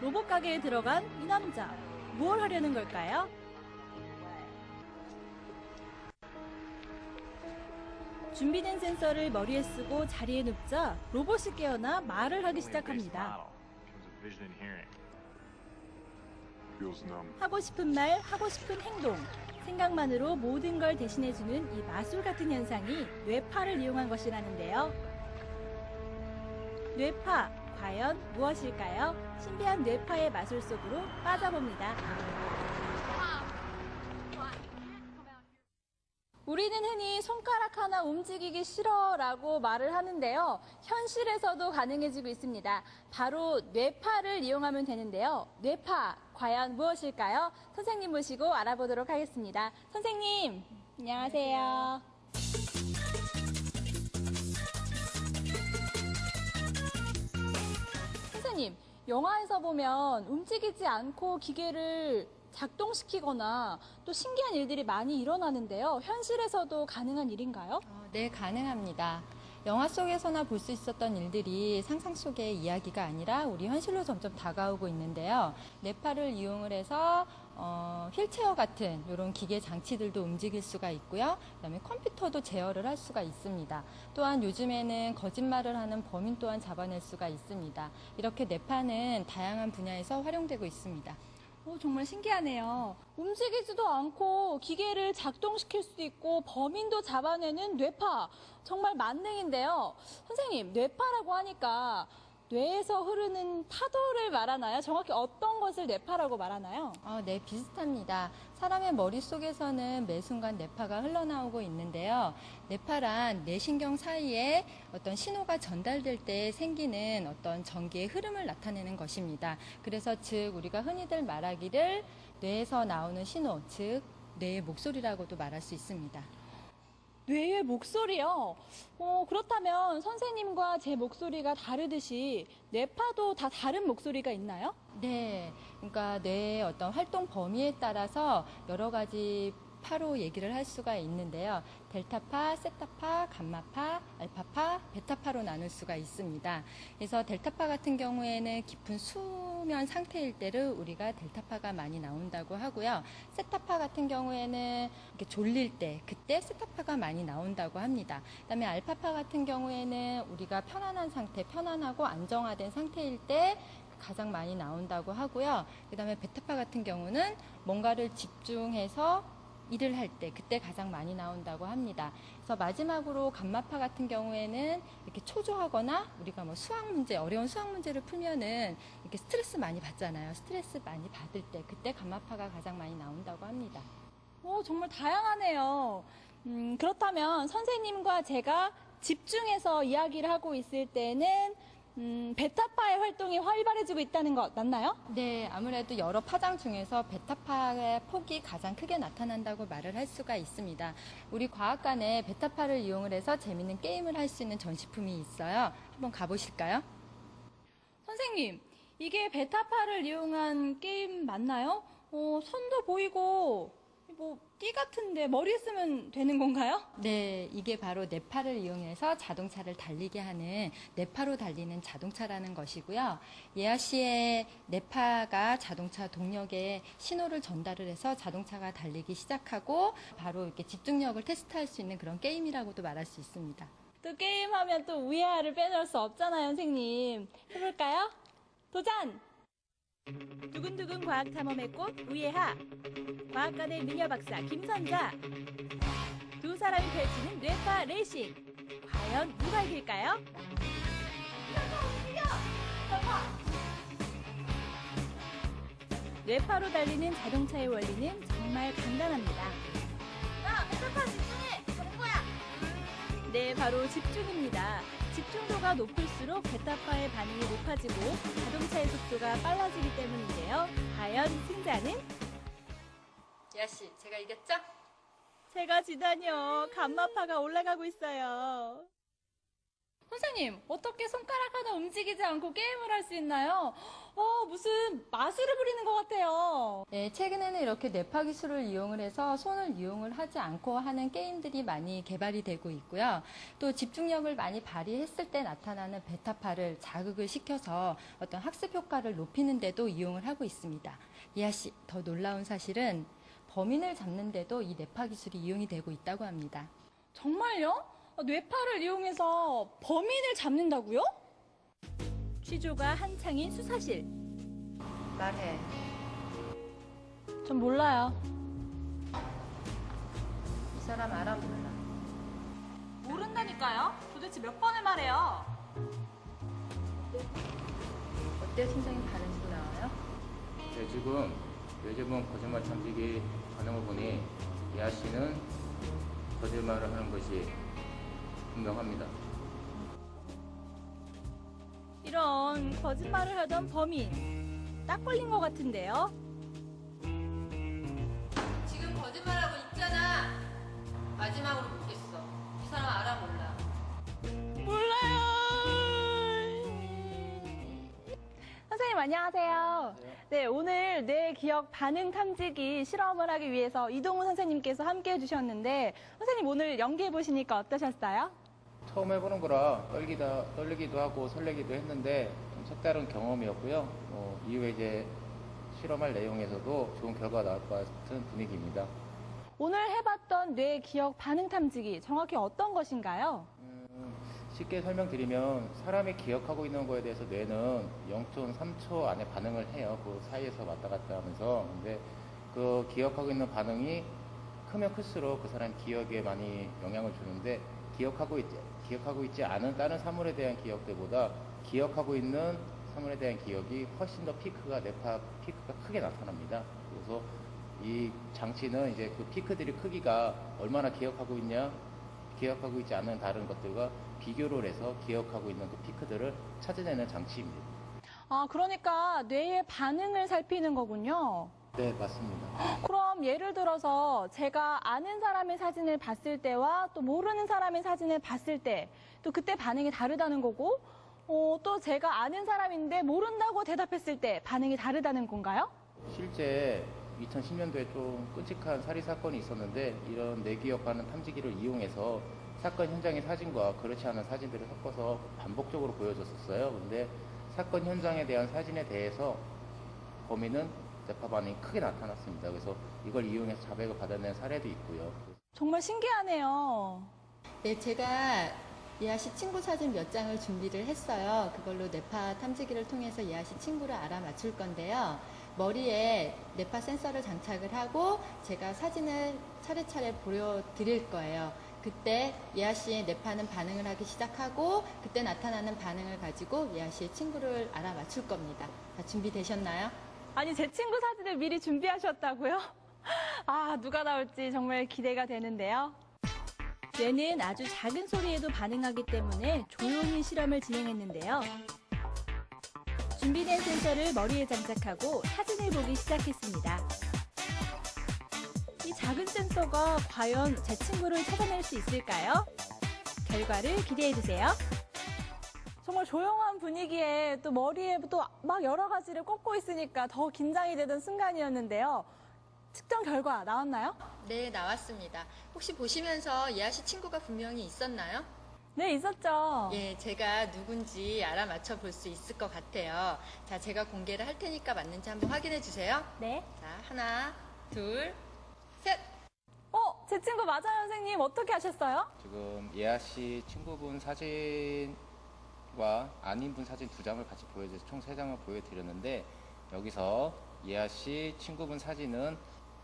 로봇 가게에 들어간 이 남자. 무엇 하려는 걸까요? 준비된 센서를 머리에 쓰고 자리에 눕자 로봇이 깨어나 말을 하기 시작합니다. 하고 싶은 말, 하고 싶은 행동, 생각만으로 모든 걸 대신해주는 이 마술 같은 현상이 뇌파를 이용한 것이라는데요. 뇌파, 과연 무엇일까요? 신비한 뇌파의 마술 속으로 빠져봅니다. 우리는 흔히 손가락 하나 움직이기 싫어라고 말을 하는데요. 현실에서도 가능해지고 있습니다. 바로 뇌파를 이용하면 되는데요. 뇌파, 과연 무엇일까요? 선생님 모시고 알아보도록 하겠습니다. 선생님, 안녕하세요. 선생님, 영화에서 보면 움직이지 않고 기계를 작동시키거나 또 신기한 일들이 많이 일어나는데요. 현실에서도 가능한 일인가요? 네, 가능합니다. 영화 속에서나 볼 수 있었던 일들이 상상 속의 이야기가 아니라 우리 현실로 점점 다가오고 있는데요. 뇌파를 이용을 해서 휠체어 같은 이런 기계 장치들도 움직일 수가 있고요. 그다음에 컴퓨터도 제어를 할 수가 있습니다. 또한 요즘에는 거짓말을 하는 범인 또한 잡아낼 수가 있습니다. 이렇게 뇌파는 다양한 분야에서 활용되고 있습니다. 정말 신기하네요. 움직이지도 않고 기계를 작동시킬 수도 있고 범인도 잡아내는 뇌파. 정말 만능인데요. 선생님, 뇌파라고 하니까 뇌에서 흐르는 파도를 말하나요? 정확히 어떤 것을 뇌파라고 말하나요? 네, 비슷합니다. 사람의 머릿속에서는 매 순간 뇌파가 흘러나오고 있는데요. 뇌파란 뇌신경 사이에 어떤 신호가 전달될 때 생기는 어떤 전기의 흐름을 나타내는 것입니다. 그래서 즉 우리가 흔히들 말하기를 뇌에서 나오는 신호, 즉 뇌의 목소리라고도 말할 수 있습니다. 뇌의 목소리요? 그렇다면 선생님과 제 목소리가 다르듯이 뇌파도 다 다른 목소리가 있나요? 네, 그러니까 뇌의 어떤 활동 범위에 따라서 여러 가지 파로 얘기를 할 수가 있는데요. 델타파, 세타파, 감마파, 알파파, 베타파로 나눌 수가 있습니다. 그래서 델타파 같은 경우에는 깊은 수면 상태일 때를 우리가 델타파가 많이 나온다고 하고요. 세타파 같은 경우에는 이렇게 졸릴 때, 그때 세타파가 많이 나온다고 합니다. 그다음에 알파파 같은 경우에는 우리가 편안한 상태, 편안하고 안정화된 상태일 때 가장 많이 나온다고 하고요. 그다음에 베타파 같은 경우는 뭔가를 집중해서 일을 할 때 그때 가장 많이 나온다고 합니다. 그래서 마지막으로 감마파 같은 경우에는 이렇게 초조하거나 우리가 뭐 수학 문제, 어려운 수학 문제를 풀면은 이렇게 스트레스 많이 받잖아요. 스트레스 많이 받을 때 그때 감마파가 가장 많이 나온다고 합니다. 정말 다양하네요. 그렇다면 선생님과 제가 집중해서 이야기를 하고 있을 때는 베타파의 활동이 활발해지고 있다는 것 맞나요? 네, 아무래도 여러 파장 중에서 베타파의 폭이 가장 크게 나타난다고 말을 할 수가 있습니다. 우리 과학관에 베타파를 이용을 해서 재밌는 게임을 할 수 있는 전시품이 있어요. 한번 가보실까요? 선생님, 이게 베타파를 이용한 게임 맞나요? 선도 보이고 띠 같은데 머리에 쓰면 되는 건가요? 네, 이게 바로 뇌파를 이용해서 자동차를 달리게 하는 뇌파로 달리는 자동차라는 것이고요. 예아 씨의 뇌파가 자동차 동력에 신호를 전달을 해서 자동차가 달리기 시작하고 바로 이렇게 집중력을 테스트할 수 있는 그런 게임이라고도 말할 수 있습니다. 또 게임하면 또 우에하를 빼놓을 수 없잖아요, 선생님. 해볼까요? 도전! 두근두근 과학 탐험의 꽃 우에하. 과학관의 미녀 박사 김선자. 두 사람이 펼치는 뇌파 레이싱. 과연 누가 이길까요? 뇌파로 달리는 자동차의 원리는 정말 간단합니다. 야, 베타파 집중해! 가는 거야! 네, 바로 집중입니다. 집중도가 높을수록 베타파의 반응이 높아지고 자동차의 속도가 빨라지기 때문인데요. 과연 승자는? 예아 씨, 제가 이겼죠? 제가 지다니요. 감마파가 올라가고 있어요. 선생님, 어떻게 손가락 하나 움직이지 움직이지 않고 게임을 할 수 있나요? 무슨 마술을 부리는 것 같아요. 네, 최근에는 이렇게 뇌파 기술을 이용을 해서 손을 이용을 하지 않고 하는 게임들이 많이 개발이 되고 있고요. 또 집중력을 많이 발휘했을 때 나타나는 베타파를 자극을 시켜서 어떤 학습 효과를 높이는 데도 이용을 하고 있습니다. 이하 씨, 더 놀라운 사실은 범인을 잡는 데도 이 뇌파 기술이 이용이 되고 있다고 합니다. 정말요? 뇌파를 이용해서 범인을 잡는다고요? 취조가 한창인 수사실. 말해. 전 몰라요. 이 사람 알아 몰라. 모른다니까요? 도대체 몇 번을 말해요? 어때요, 팀장님 반응도 나와요? 네, 요즘은 거짓말 탐지기 반응을 보니 이하 씨는 거짓말을 하는 것이 분명합니다. 이런 거짓말을 하던 범인 딱 걸린 것 같은데요? 지금 거짓말하고 있잖아. 마지막으로 묻겠어. 이 사람 알아 몰라. 몰라요. 선생님 안녕하세요. 네, 오늘 뇌 기억 반응 탐지기 실험을 하기 위해서 이동훈 선생님께서 함께 해주셨는데 선생님 오늘 연기해 보시니까 어떠셨어요? 처음 해보는 거라 떨리기도 하고 설레기도 했는데 좀 색다른 경험이었고요. 이후에 이제 실험할 내용에서도 좋은 결과가 나올 것 같은 분위기입니다. 오늘 해봤던 뇌 기억 반응 탐지기 정확히 어떤 것인가요? 쉽게 설명드리면 사람이 기억하고 있는 거에 대해서 뇌는 0.3초 안에 반응을 해요. 그 사이에서 왔다 갔다 하면서. 근데 그 기억하고 있는 반응이 크면 클수록 그 사람 기억에 많이 영향을 주는데 기억하고 있지 않은 다른 사물에 대한 기억들보다 기억하고 있는 사물에 대한 기억이 훨씬 더 뇌파 피크가 크게 나타납니다. 그래서 이 장치는 이제 그 피크들의 크기가 얼마나 기억하고 있지 않은 다른 것들과 비교를 해서 기억하고 있는 그 피크들을 찾아내는 장치입니다. 그러니까 뇌의 반응을 살피는 거군요. 네, 맞습니다. 그럼 예를 들어서 제가 아는 사람의 사진을 봤을 때와 또 모르는 사람의 사진을 봤을 때 또 그때 반응이 다르다는 거고 또 제가 아는 사람인데 모른다고 대답했을 때 반응이 다르다는 건가요? 실제 2010년도에 좀 끔찍한 살인 사건이 있었는데 이런 뇌기억 반응 탐지기를 이용해서 사건 현장의 사진과 그렇지 않은 사진들을 섞어서 반복적으로 보여줬었어요. 근데 사건 현장에 대한 사진에 대해서 범인은 뇌파 반응이 크게 나타났습니다. 그래서 이걸 이용해서 자백을 받아낸 사례도 있고요. 정말 신기하네요. 네, 제가 이하 씨 친구 사진 몇 장을 준비를 했어요. 그걸로 뇌파 탐지기를 통해서 이하 씨 친구를 알아맞힐 건데요. 머리에 뇌파 센서를 장착을 하고 제가 사진을 차례차례 보여드릴 거예요. 그때 예아 씨의 뇌파는 반응을 하기 시작하고 그때 나타나는 반응을 가지고 예아 씨의 친구를 알아맞힐 겁니다. 자, 준비되셨나요? 아니, 제 친구 사진을 미리 준비하셨다고요? 누가 나올지 정말 기대가 되는데요. 뇌는 아주 작은 소리에도 반응하기 때문에 조용히 실험을 진행했는데요. 준비된 센서를 머리에 장착하고 사진을 보기 시작했습니다. 이 작은 센서가 과연 제 친구를 찾아낼 수 있을까요? 결과를 기대해주세요. 정말 조용한 분위기에 또 머리에 또 막 여러 가지를 꽂고 있으니까 더 긴장이 되던 순간이었는데요. 측정 결과 나왔나요? 네, 나왔습니다. 혹시 보시면서 예아 씨 친구가 분명히 있었나요? 네, 있었죠. 예, 제가 누군지 알아맞혀 볼 수 있을 것 같아요. 자, 제가 공개를 할 테니까 맞는지 한번 확인해 주세요. 네. 자, 하나, 둘, 셋! 제 친구 맞아요, 선생님. 어떻게 하셨어요? 지금 예아 씨 친구분 사진과 아닌 분 사진 2장을 같이 보여줘서 총 3장을 보여드렸는데 여기서 예아 씨 친구분 사진은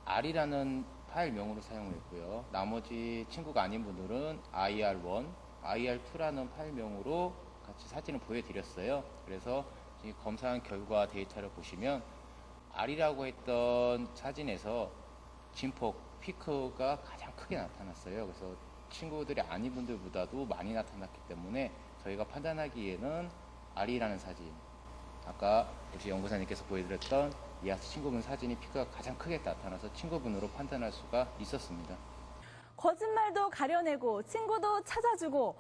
R이라는 파일명으로 사용했고요. 나머지 친구가 아닌 분들은 IR1, IR2라는 파일명으로 같이 사진을 보여드렸어요. 그래서 지금 검사한 결과 데이터를 보시면 R이라고 했던 사진에서 진폭, 피크가 가장 크게 나타났어요. 그래서 친구들이 아닌 분들보다도 많이 나타났기 때문에 저희가 판단하기에는 R이라는 사진, 아까 우리 연구사님께서 보여드렸던 예아 씨 친구분 사진이 피크가 가장 크게 나타나서 친구분으로 판단할 수가 있었습니다. 거짓말도 가려내고 친구도 찾아주고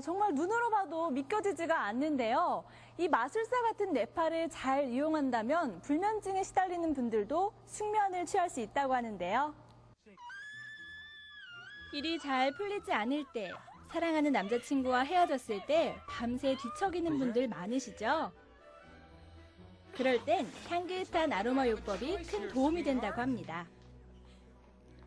정말 눈으로 봐도 믿겨지지가 않는데요. 이 마술사 같은 뇌파를 잘 이용한다면 불면증에 시달리는 분들도 숙면을 취할 수 있다고 하는데요. 일이 잘 풀리지 않을 때, 사랑하는 남자친구와 헤어졌을 때 밤새 뒤척이는 분들 많으시죠? 그럴 땐 향긋한 아로마 요법이 큰 도움이 된다고 합니다.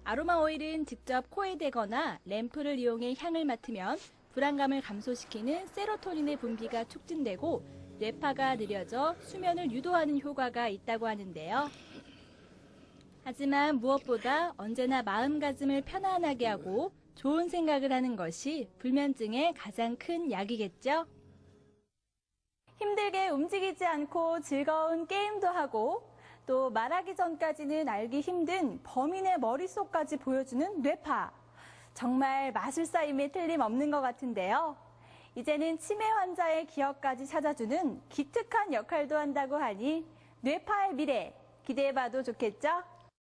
아로마 오일은 직접 코에 대거나 램프를 이용해 향을 맡으면 불안감을 감소시키는 세로토닌의 분비가 촉진되고 뇌파가 느려져 수면을 유도하는 효과가 있다고 하는데요. 하지만 무엇보다 언제나 마음가짐을 편안하게 하고 좋은 생각을 하는 것이 불면증의 가장 큰 약이겠죠? 힘들게 움직이지 않고 즐거운 게임도 하고 또 말하기 전까지는 알기 힘든 범인의 머릿속까지 보여주는 뇌파. 정말 마술사임에 틀림없는 것 같은데요. 이제는 치매 환자의 기억까지 찾아주는 기특한 역할도 한다고 하니 뇌파의 미래 기대해봐도 좋겠죠?